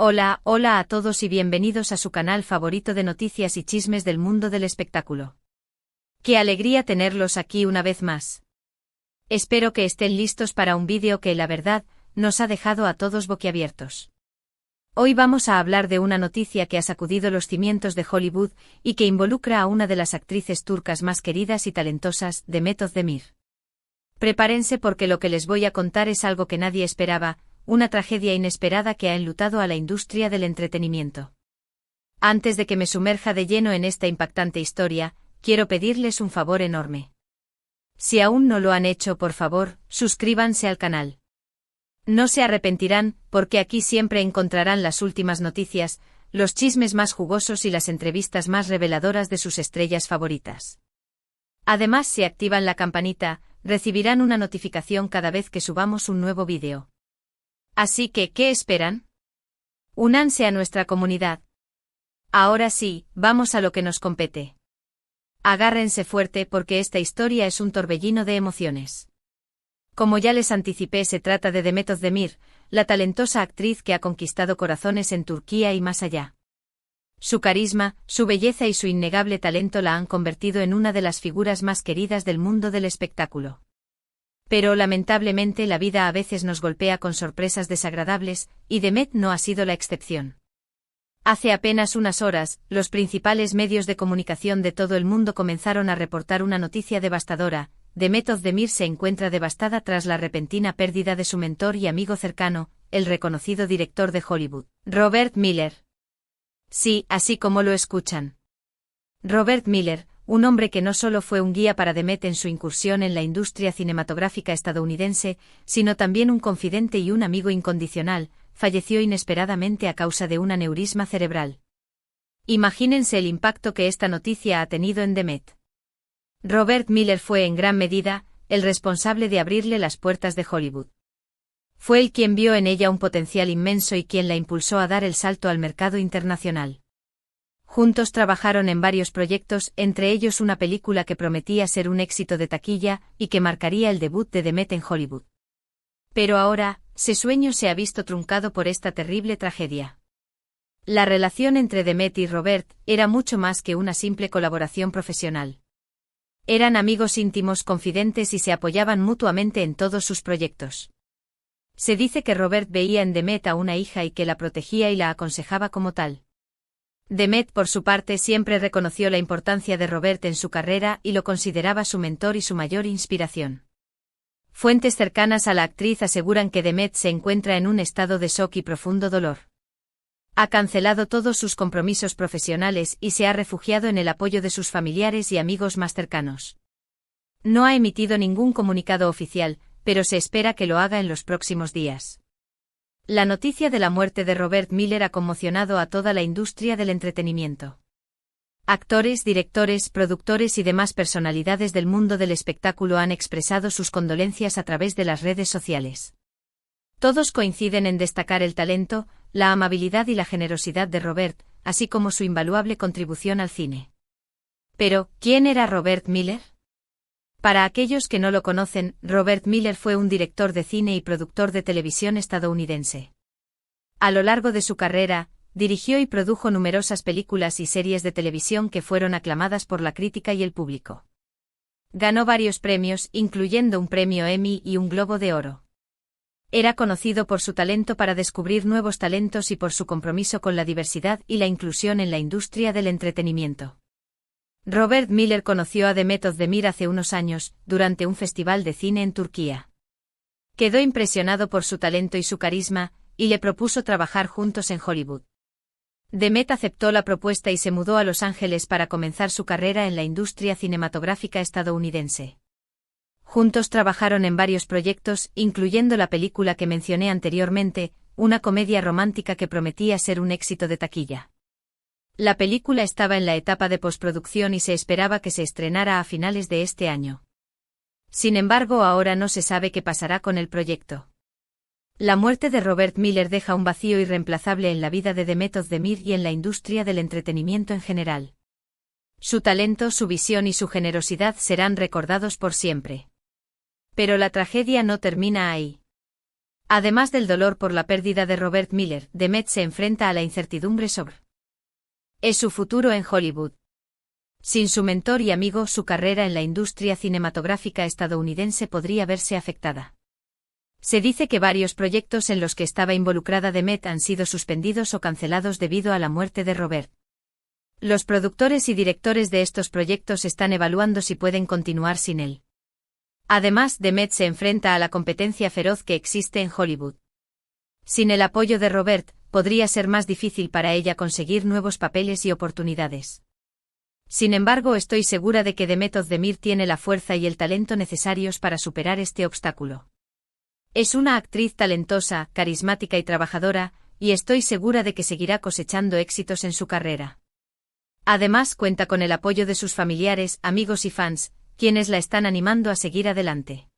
Hola a todos y bienvenidos a su canal favorito de noticias y chismes del mundo del espectáculo. ¡Qué alegría tenerlos aquí una vez más! Espero que estén listos para un vídeo que, la verdad, nos ha dejado a todos boquiabiertos. Hoy vamos a hablar de una noticia que ha sacudido los cimientos de Hollywood y que involucra a una de las actrices turcas más queridas y talentosas, Demet Özdemir. Prepárense porque lo que les voy a contar es algo que nadie esperaba, una tragedia inesperada que ha enlutado a la industria del entretenimiento. Antes de que me sumerja de lleno en esta impactante historia, quiero pedirles un favor enorme. Si aún no lo han hecho, por favor, suscríbanse al canal. No se arrepentirán, porque aquí siempre encontrarán las últimas noticias, los chismes más jugosos y las entrevistas más reveladoras de sus estrellas favoritas. Además, si activan la campanita, recibirán una notificación cada vez que subamos un nuevo vídeo. Así que, ¿qué esperan? Únanse a nuestra comunidad. Ahora sí, vamos a lo que nos compete. Agárrense fuerte porque esta historia es un torbellino de emociones. Como ya les anticipé, se trata de Demet Özdemir, la talentosa actriz que ha conquistado corazones en Turquía y más allá. Su carisma, su belleza y su innegable talento la han convertido en una de las figuras más queridas del mundo del espectáculo. Pero lamentablemente la vida a veces nos golpea con sorpresas desagradables, y Demet no ha sido la excepción. Hace apenas unas horas, los principales medios de comunicación de todo el mundo comenzaron a reportar una noticia devastadora: Demet Özdemir se encuentra devastada tras la repentina pérdida de su mentor y amigo cercano, el reconocido director de Hollywood, Robert Miller. Sí, así como lo escuchan. Robert Miller, un hombre que no solo fue un guía para Demet en su incursión en la industria cinematográfica estadounidense, sino también un confidente y un amigo incondicional, falleció inesperadamente a causa de un aneurisma cerebral. Imagínense el impacto que esta noticia ha tenido en Demet. Robert Miller fue en gran medida el responsable de abrirle las puertas de Hollywood. Fue él quien vio en ella un potencial inmenso y quien la impulsó a dar el salto al mercado internacional. Juntos trabajaron en varios proyectos, entre ellos una película que prometía ser un éxito de taquilla y que marcaría el debut de Demet en Hollywood. Pero ahora, ese sueño se ha visto truncado por esta terrible tragedia. La relación entre Demet y Robert era mucho más que una simple colaboración profesional. Eran amigos íntimos, confidentes y se apoyaban mutuamente en todos sus proyectos. Se dice que Robert veía en Demet a una hija y que la protegía y la aconsejaba como tal. Demet, por su parte, siempre reconoció la importancia de Robert en su carrera y lo consideraba su mentor y su mayor inspiración. Fuentes cercanas a la actriz aseguran que Demet se encuentra en un estado de shock y profundo dolor. Ha cancelado todos sus compromisos profesionales y se ha refugiado en el apoyo de sus familiares y amigos más cercanos. No ha emitido ningún comunicado oficial, pero se espera que lo haga en los próximos días. La noticia de la muerte de Robert Miller ha conmocionado a toda la industria del entretenimiento. Actores, directores, productores y demás personalidades del mundo del espectáculo han expresado sus condolencias a través de las redes sociales. Todos coinciden en destacar el talento, la amabilidad y la generosidad de Robert, así como su invaluable contribución al cine. Pero, ¿quién era Robert Miller? Para aquellos que no lo conocen, Robert Miller fue un director de cine y productor de televisión estadounidense. A lo largo de su carrera, dirigió y produjo numerosas películas y series de televisión que fueron aclamadas por la crítica y el público. Ganó varios premios, incluyendo un premio Emmy y un Globo de Oro. Era conocido por su talento para descubrir nuevos talentos y por su compromiso con la diversidad y la inclusión en la industria del entretenimiento. Robert Miller conoció a Demet Özdemir hace unos años, durante un festival de cine en Turquía. Quedó impresionado por su talento y su carisma, y le propuso trabajar juntos en Hollywood. Demet aceptó la propuesta y se mudó a Los Ángeles para comenzar su carrera en la industria cinematográfica estadounidense. Juntos trabajaron en varios proyectos, incluyendo la película que mencioné anteriormente, una comedia romántica que prometía ser un éxito de taquilla. La película estaba en la etapa de postproducción y se esperaba que se estrenara a finales de este año. Sin embargo, ahora no se sabe qué pasará con el proyecto. La muerte de Robert Miller deja un vacío irreemplazable en la vida de Demet Özdemir y en la industria del entretenimiento en general. Su talento, su visión y su generosidad serán recordados por siempre. Pero la tragedia no termina ahí. Además del dolor por la pérdida de Robert Miller, Demet se enfrenta a la incertidumbre sobre su futuro en Hollywood. Sin su mentor y amigo, su carrera en la industria cinematográfica estadounidense podría verse afectada. Se dice que varios proyectos en los que estaba involucrada Demet han sido suspendidos o cancelados debido a la muerte de Robert. Los productores y directores de estos proyectos están evaluando si pueden continuar sin él. Además, Demet se enfrenta a la competencia feroz que existe en Hollywood. Sin el apoyo de Robert, podría ser más difícil para ella conseguir nuevos papeles y oportunidades. Sin embargo, estoy segura de que Demet Özdemir tiene la fuerza y el talento necesarios para superar este obstáculo. Es una actriz talentosa, carismática y trabajadora, y estoy segura de que seguirá cosechando éxitos en su carrera. Además, cuenta con el apoyo de sus familiares, amigos y fans, quienes la están animando a seguir adelante.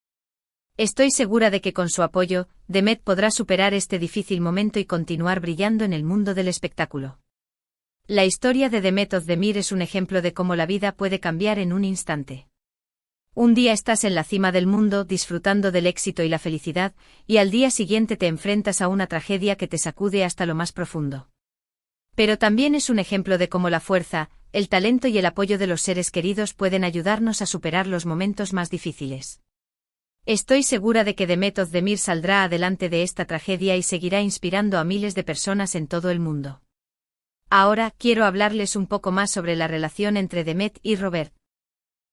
Estoy segura de que con su apoyo, Demet podrá superar este difícil momento y continuar brillando en el mundo del espectáculo. La historia de Demet Özdemir es un ejemplo de cómo la vida puede cambiar en un instante. Un día estás en la cima del mundo disfrutando del éxito y la felicidad, y al día siguiente te enfrentas a una tragedia que te sacude hasta lo más profundo. Pero también es un ejemplo de cómo la fuerza, el talento y el apoyo de los seres queridos pueden ayudarnos a superar los momentos más difíciles. Estoy segura de que Demet Özdemir saldrá adelante de esta tragedia y seguirá inspirando a miles de personas en todo el mundo. Ahora quiero hablarles un poco más sobre la relación entre Demet y Robert.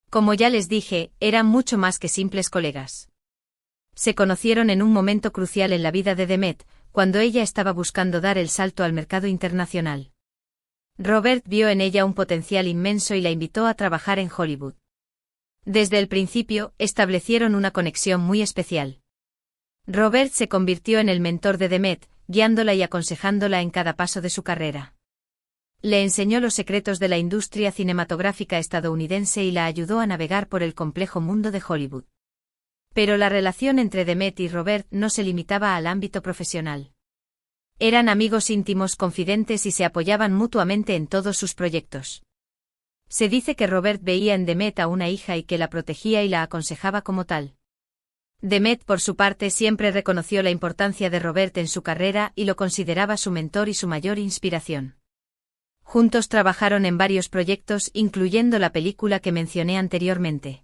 Como ya les dije, eran mucho más que simples colegas. Se conocieron en un momento crucial en la vida de Demet, cuando ella estaba buscando dar el salto al mercado internacional. Robert vio en ella un potencial inmenso y la invitó a trabajar en Hollywood. Desde el principio, establecieron una conexión muy especial. Robert se convirtió en el mentor de Demet, guiándola y aconsejándola en cada paso de su carrera. Le enseñó los secretos de la industria cinematográfica estadounidense y la ayudó a navegar por el complejo mundo de Hollywood. Pero la relación entre Demet y Robert no se limitaba al ámbito profesional. Eran amigos íntimos, confidentes y se apoyaban mutuamente en todos sus proyectos. Se dice que Robert veía en Demet a una hija y que la protegía y la aconsejaba como tal. Demet, por su parte, siempre reconoció la importancia de Robert en su carrera y lo consideraba su mentor y su mayor inspiración. Juntos trabajaron en varios proyectos, incluyendo la película que mencioné anteriormente.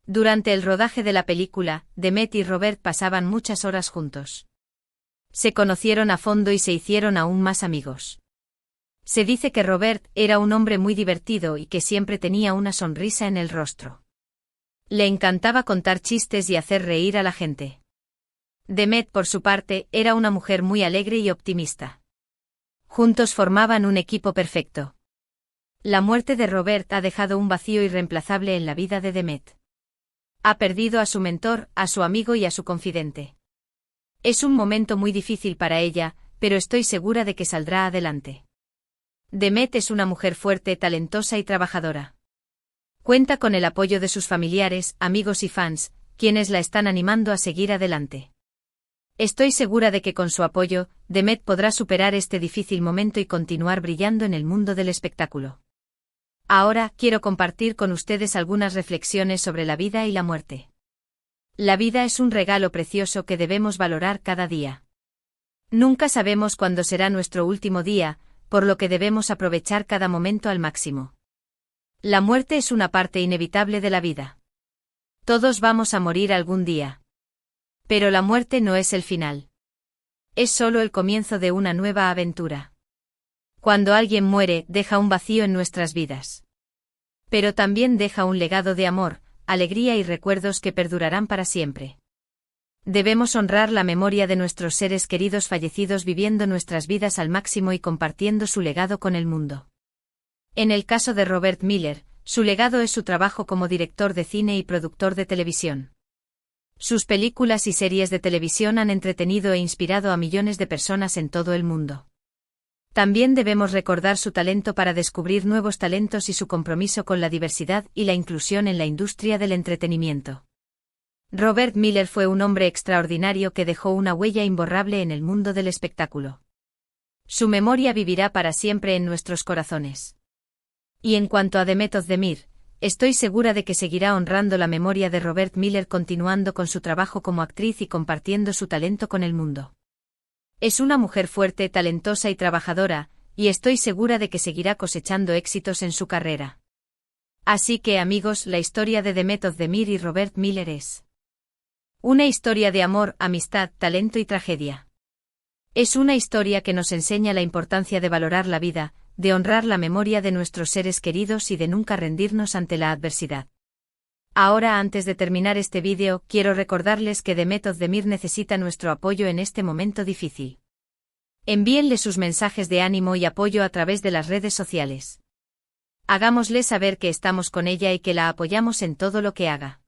Durante el rodaje de la película, Demet y Robert pasaban muchas horas juntos. Se conocieron a fondo y se hicieron aún más amigos. Se dice que Robert era un hombre muy divertido y que siempre tenía una sonrisa en el rostro. Le encantaba contar chistes y hacer reír a la gente. Demet, por su parte, era una mujer muy alegre y optimista. Juntos formaban un equipo perfecto. La muerte de Robert ha dejado un vacío irreemplazable en la vida de Demet. Ha perdido a su mentor, a su amigo y a su confidente. Es un momento muy difícil para ella, pero estoy segura de que saldrá adelante. Demet es una mujer fuerte, talentosa y trabajadora. Cuenta con el apoyo de sus familiares, amigos y fans, quienes la están animando a seguir adelante. Estoy segura de que con su apoyo, Demet podrá superar este difícil momento y continuar brillando en el mundo del espectáculo. Ahora, quiero compartir con ustedes algunas reflexiones sobre la vida y la muerte. La vida es un regalo precioso que debemos valorar cada día. Nunca sabemos cuándo será nuestro último día, por lo que debemos aprovechar cada momento al máximo. La muerte es una parte inevitable de la vida. Todos vamos a morir algún día. Pero la muerte no es el final. Es solo el comienzo de una nueva aventura. Cuando alguien muere, deja un vacío en nuestras vidas. Pero también deja un legado de amor, alegría y recuerdos que perdurarán para siempre. Debemos honrar la memoria de nuestros seres queridos fallecidos viviendo nuestras vidas al máximo y compartiendo su legado con el mundo. En el caso de Robert Miller, su legado es su trabajo como director de cine y productor de televisión. Sus películas y series de televisión han entretenido e inspirado a millones de personas en todo el mundo. También debemos recordar su talento para descubrir nuevos talentos y su compromiso con la diversidad y la inclusión en la industria del entretenimiento. Robert Miller fue un hombre extraordinario que dejó una huella imborrable en el mundo del espectáculo. Su memoria vivirá para siempre en nuestros corazones. Y en cuanto a Demet Özdemir, estoy segura de que seguirá honrando la memoria de Robert Miller continuando con su trabajo como actriz y compartiendo su talento con el mundo. Es una mujer fuerte, talentosa y trabajadora, y estoy segura de que seguirá cosechando éxitos en su carrera. Así que, amigos, la historia de Demet Özdemir y Robert Miller es una historia de amor, amistad, talento y tragedia. Es una historia que nos enseña la importancia de valorar la vida, de honrar la memoria de nuestros seres queridos y de nunca rendirnos ante la adversidad. Ahora, antes de terminar este vídeo, quiero recordarles que Demet Özdemir necesita nuestro apoyo en este momento difícil. Envíenle sus mensajes de ánimo y apoyo a través de las redes sociales. Hagámosle saber que estamos con ella y que la apoyamos en todo lo que haga.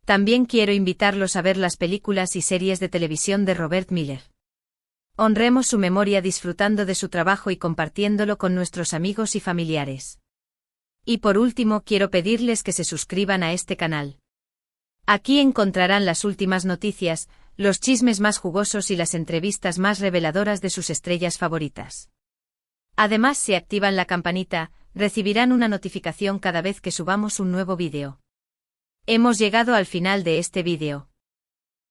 También quiero invitarlos a ver las películas y series de televisión de Robert Miller. Honremos su memoria disfrutando de su trabajo y compartiéndolo con nuestros amigos y familiares. Y por último, quiero pedirles que se suscriban a este canal. Aquí encontrarán las últimas noticias, los chismes más jugosos y las entrevistas más reveladoras de sus estrellas favoritas. Además, si activan la campanita, recibirán una notificación cada vez que subamos un nuevo vídeo. Hemos llegado al final de este vídeo.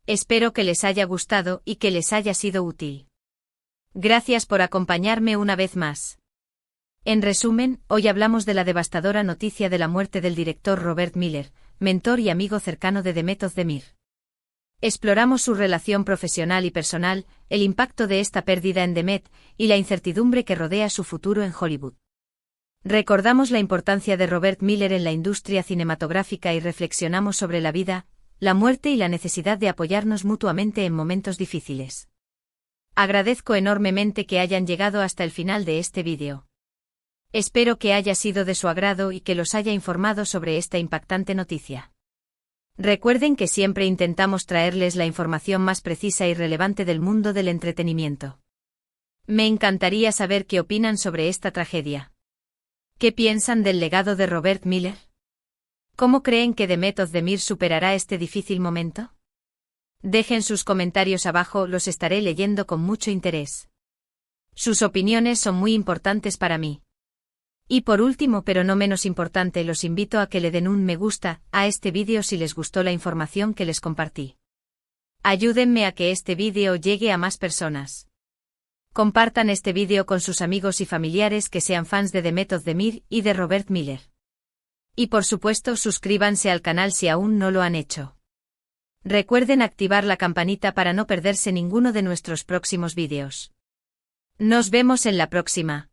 Espero que les haya gustado y que les haya sido útil. Gracias por acompañarme una vez más. En resumen, hoy hablamos de la devastadora noticia de la muerte del director Robert Miller, mentor y amigo cercano de Demet Özdemir. Exploramos su relación profesional y personal, el impacto de esta pérdida en Demet, y la incertidumbre que rodea su futuro en Hollywood. Recordamos la importancia de Robert Miller en la industria cinematográfica y reflexionamos sobre la vida, la muerte y la necesidad de apoyarnos mutuamente en momentos difíciles. Agradezco enormemente que hayan llegado hasta el final de este vídeo. Espero que haya sido de su agrado y que los haya informado sobre esta impactante noticia. Recuerden que siempre intentamos traerles la información más precisa y relevante del mundo del entretenimiento. Me encantaría saber qué opinan sobre esta tragedia. ¿Qué piensan del legado de Robert Miller? ¿Cómo creen que Demet Özdemir superará este difícil momento? Dejen sus comentarios abajo, los estaré leyendo con mucho interés. Sus opiniones son muy importantes para mí. Y por último, pero no menos importante, los invito a que le den un me gusta a este vídeo si les gustó la información que les compartí. Ayúdenme a que este vídeo llegue a más personas. Compartan este vídeo con sus amigos y familiares que sean fans de Demet Özdemir y de Robert Miller. Y por supuesto, suscríbanse al canal si aún no lo han hecho. Recuerden activar la campanita para no perderse ninguno de nuestros próximos vídeos. Nos vemos en la próxima.